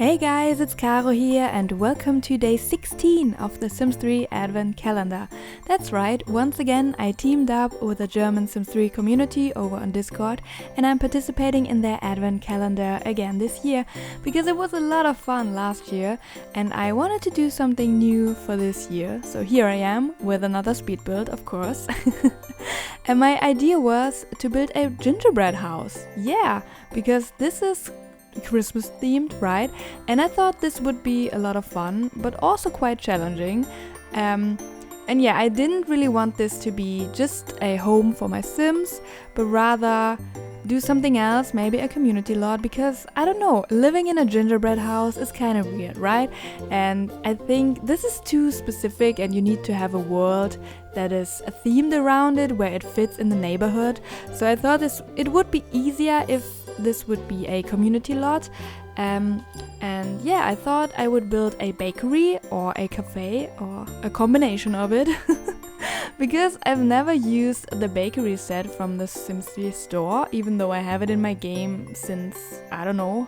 Hey guys, it's Caro here and welcome to day 16 of the Sims 3 Advent Calendar. That's right, once again I teamed up with the German Sims 3 community over on Discord and I'm participating in their Advent Calendar again this year because it was a lot of fun last year and I wanted to do something new for this year. So here I am with another speed build, of course. And my idea was to build a gingerbread house. Yeah, because this is Christmas themed, right? And I thought this would be a lot of fun, but also quite challenging. And yeah, I didn't really want this to be just a home for my Sims, but rather do something else, maybe a community lot, because I don't know, living in a gingerbread house is kind of weird, right? And I think this is too specific and you need to have a world that is themed around it, where it fits in the neighborhood. So I thought it would be easier if this would be a community lot. And yeah, I thought I would build a bakery or a cafe or a combination of it. Because I've never used the bakery set from the Sims 3 store, even though I have it in my game since, I don't know,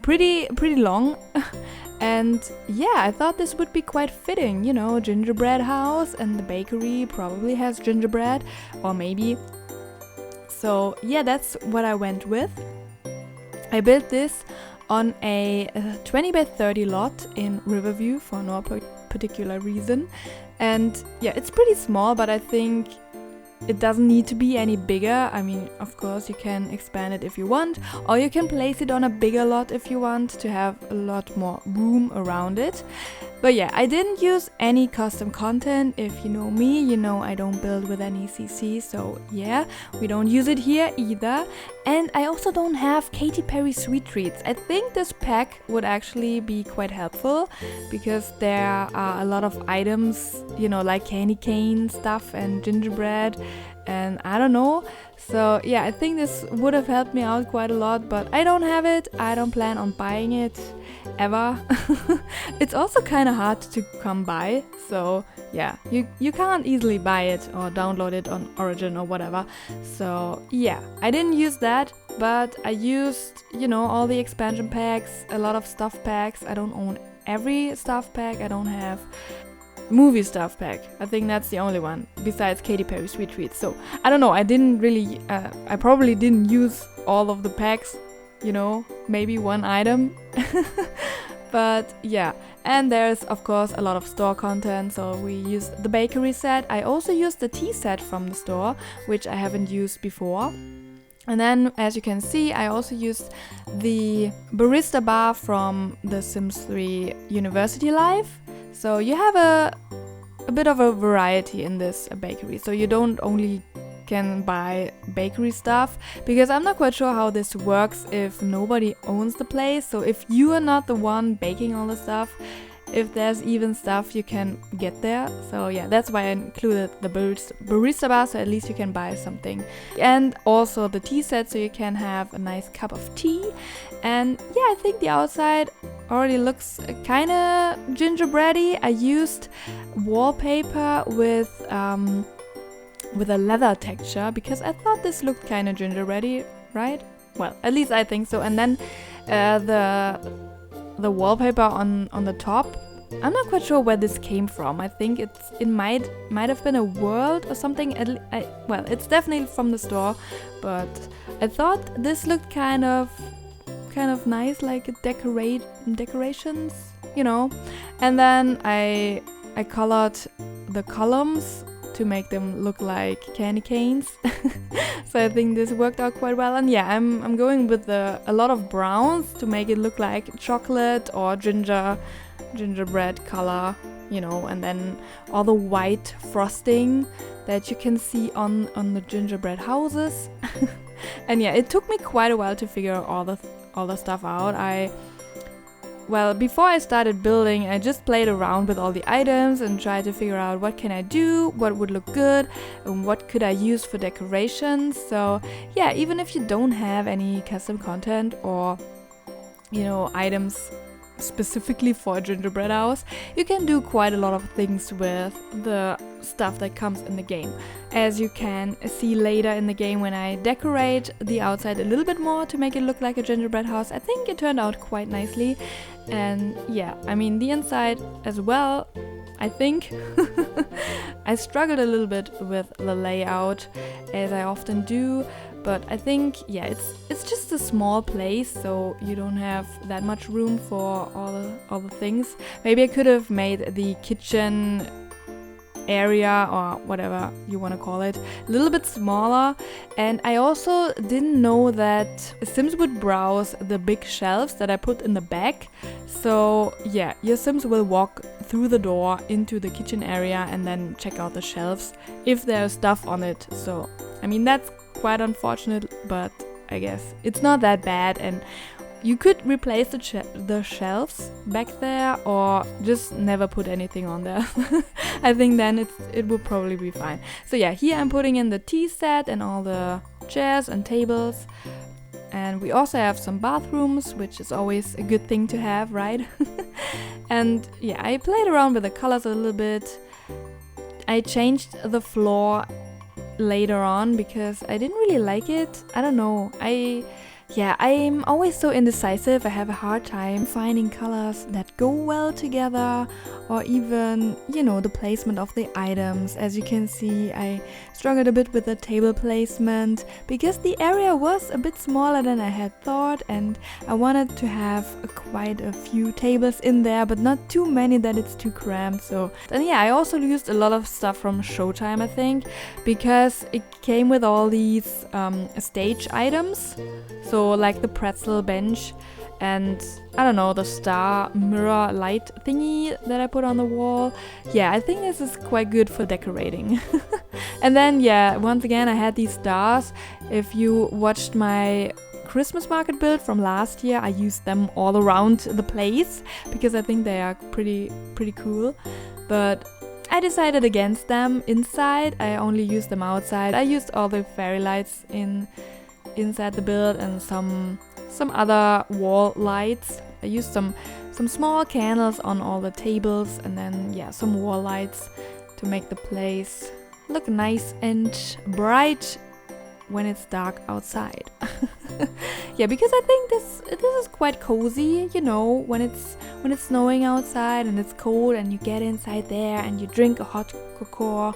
pretty long. And yeah, I thought this would be quite fitting, you know, gingerbread house, and the bakery probably has gingerbread, or maybe. So yeah, that's what I went with. I built this on a 20 by 30 lot in Riverview for no particular reason. And yeah, it's pretty small, but I think it doesn't need to be any bigger. I mean, of course, you can expand it if you want, or you can place it on a bigger lot if you want to have a lot more room around it. But yeah, I didn't use any custom content. If you know me, you know I don't build with any CC, so yeah, we don't use it here either. And I also don't have Katy Perry sweet treats. I think this pack would actually be quite helpful because there are a lot of items, you know, like candy cane stuff and gingerbread and I don't know. So yeah, I think this would have helped me out quite a lot, but I don't have it. I don't plan on buying it ever. It's also kind of hard to come by, so yeah, you can't easily buy it or download it on Origin or whatever. So yeah, I didn't use that, but I used, you know, all the expansion packs, a lot of stuff packs. I don't own every stuff pack. I don't have movie stuff pack. I think that's the only one besides Katy Perry sweet treats. So I don't know, I didn't really I probably didn't use all of the packs, you know, maybe one item. But yeah, and there's of course a lot of store content, so we used the bakery set. I also used the tea set from the store, which I haven't used before. And then, as you can see, I also used the barista bar from the Sims 3 University Life. So you have a bit of a variety in this bakery. So you don't only can buy bakery stuff, because I'm not quite sure how this works if nobody owns the place. So if you are not the one baking all the stuff, if there's even stuff you can get there. So yeah, that's why I included the barista bar, so at least you can buy something. And also the tea set, so you can have a nice cup of tea. And yeah, I think the outside already looks kind of gingerbready. I used wallpaper with a leather texture because I thought this looked kind of gingerbready, right? Well, at least I think so. And then the wallpaper on the top, I'm not quite sure where this came from. I think it might have been a world or something. Well, it's definitely from the store, but I thought this looked kind of nice, like decorations, you know. And then I colored the columns to make them look like candy canes. So I think this worked out quite well. And yeah, I'm going with a lot of browns to make it look like chocolate or gingerbread color, you know, and then all the white frosting that you can see on the gingerbread houses. And yeah, it took me quite a while to figure all the stuff out. Well, before I started building, I just played around with all the items and tried to figure out what can I do, what would look good, and what could I use for decorations. So yeah, even if you don't have any custom content or, you know, items specifically for a gingerbread house, you can do quite a lot of things with the stuff that comes in the game. As you can see later in the game, when I decorate the outside a little bit more to make it look like a gingerbread house, I think it turned out quite nicely. And yeah, I mean the inside as well, I think. I struggled a little bit with the layout, as I often do, but I think, yeah, it's just a small place, so you don't have that much room for all the things. Maybe I could have made the kitchen area, or whatever you want to call it, a little bit smaller. And I also didn't know that Sims would browse the big shelves that I put in the back. So yeah, your Sims will walk through the door into the kitchen area and then check out the shelves if there's stuff on it. So I mean, that's quite unfortunate, but I guess it's not that bad. And you could replace the shelves back there, or just never put anything on there. I think then it will probably be fine. So yeah, here I'm putting in the tea set and all the chairs and tables. And we also have some bathrooms, which is always a good thing to have, right? And yeah, I played around with the colors a little bit. I changed the floor later on because I didn't really like it. I don't know. I'm always so indecisive. I have a hard time finding colors that go well together, or even, the placement of the items. As you can see, I struggled a bit with the table placement because the area was a bit smaller than I had thought, and I wanted to have quite a few tables in there, but not too many that it's too cramped. So then yeah, I also used a lot of stuff from Showtime, I think, because it came with all these stage items. So like the pretzel bench and I don't know, the star mirror light thingy that I put on the wall. Yeah, I think this is quite good for decorating. And then yeah, once again I had these stars. If you watched my Christmas market build from last year, I used them all around the place because I think they are pretty cool. But I decided against them inside. I only used them outside. I used all the fairy lights inside the build and some other wall lights. I used some small candles on all the tables, and then yeah, some wall lights to make the place look nice and bright when it's dark outside. Yeah, because I think this is quite cozy, when it's snowing outside and it's cold and you get inside there and you drink a hot cocoa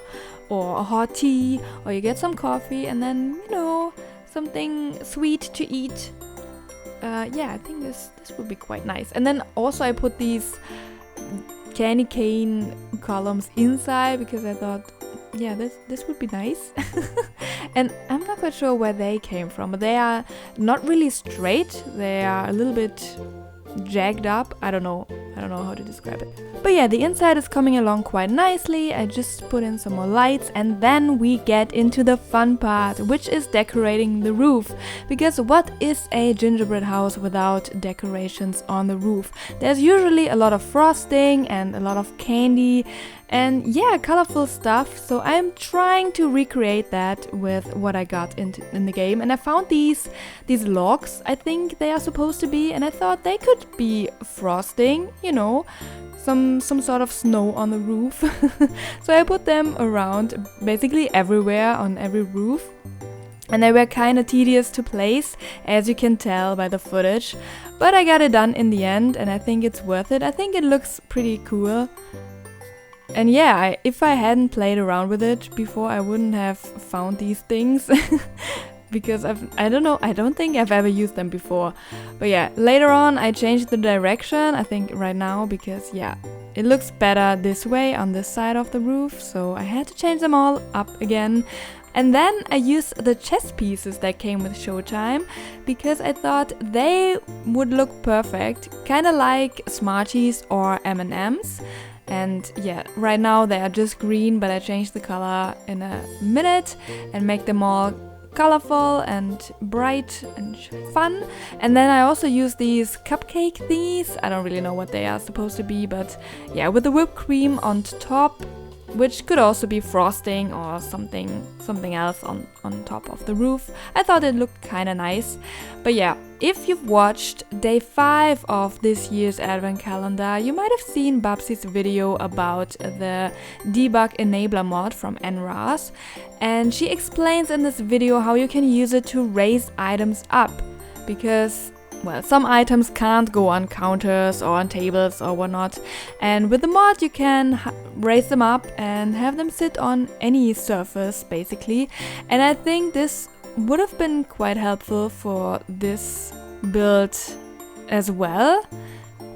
or a hot tea, or you get some coffee and then something sweet to eat. Yeah, I think this would be quite nice. And then also I put these candy cane columns inside because I thought, yeah, this would be nice. And I'm not quite sure where they came from, but they are not really straight. They are a little bit jagged up. I don't know how to describe it. But yeah, the inside is coming along quite nicely. I just put in some more lights, and then we get into the fun part, which is decorating the roof. Because what is a gingerbread house without decorations on the roof? There's usually a lot of frosting and a lot of candy and yeah, colorful stuff. So I'm trying to recreate that with what I got in the game. And I found these logs, I think they are supposed to be, and I thought they could be frosting, some sort of snow on the roof. So I put them around basically everywhere on every roof. And they were kind of tedious to place, as you can tell by the footage. But I got it done in the end, and I think it's worth it. I think it looks pretty cool. And yeah, if I hadn't played around with it before, I wouldn't have found these things. Because I don't think I've ever used them before. But yeah, later on I changed the direction, I think right now, because yeah, it looks better this way on this side of the roof. So I had to change them all up again. And then I used the chess pieces that came with Showtime because I thought they would look perfect, kind of like Smarties or M&Ms. And yeah, right now they are just green, but I changed the color in a minute and make them all colorful and bright and fun. And then I also use these cupcake thingies. I don't really know what they are supposed to be, but yeah, with the whipped cream on top which could also be frosting or something else on top of the roof. I thought it looked kind of nice. But yeah, if you've watched day 5 of this year's advent calendar, you might have seen Babsi's video about the debug enabler mod from NRAS, and she explains in this video how you can use it to raise items up, because well, some items can't go on counters or on tables or whatnot, and with the mod you can raise them up and have them sit on any surface basically. And I think this would have been quite helpful for this build as well.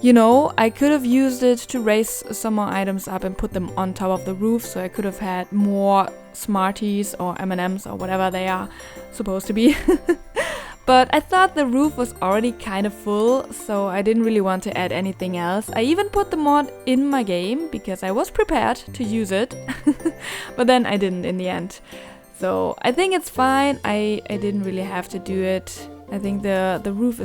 You know, I could have used it to raise some more items up and put them on top of the roof, so I could have had more Smarties or M&Ms or whatever they are supposed to be. But I thought the roof was already kind of full, so I didn't really want to add anything else. I even put the mod in my game because I was prepared to use it, but then I didn't in the end. So I think it's fine. I didn't really have to do it. I think the roof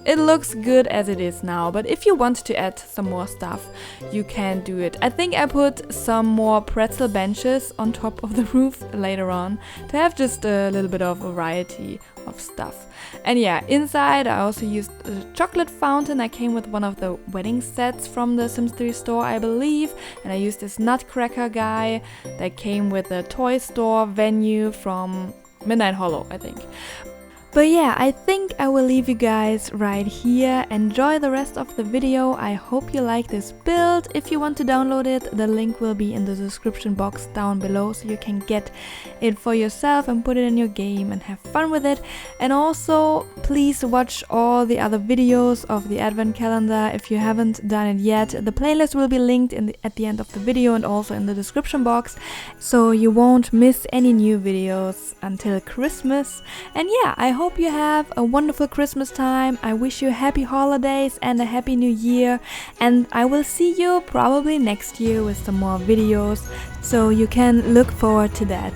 it looks good as it is now, but if you want to add some more stuff, you can do it. I think I put some more pretzel benches on top of the roof later on to have just a little bit of variety of stuff. And yeah, inside I also used a chocolate fountain. I came with one of the wedding sets from the Sims 3 store, I believe, and I used this nutcracker guy that came with a toy store venue from Midnight Hollow, I think. But yeah, I think I will leave you guys right here. Enjoy the rest of the video. I hope you like this build. If you want to download it, the link will be in the description box down below, so you can get it for yourself and put it in your game and have fun with it. And also, please watch all the other videos of the advent calendar if you haven't done it yet. The playlist will be linked at the end of the video and also in the description box, so you won't miss any new videos until Christmas. And yeah, I hope you have a wonderful Christmas time. I wish you happy holidays and a happy new year, and I will see you probably next year with some more videos, so you can look forward to that.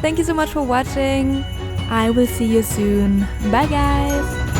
Thank you so much for watching. I will see you soon. Bye guys!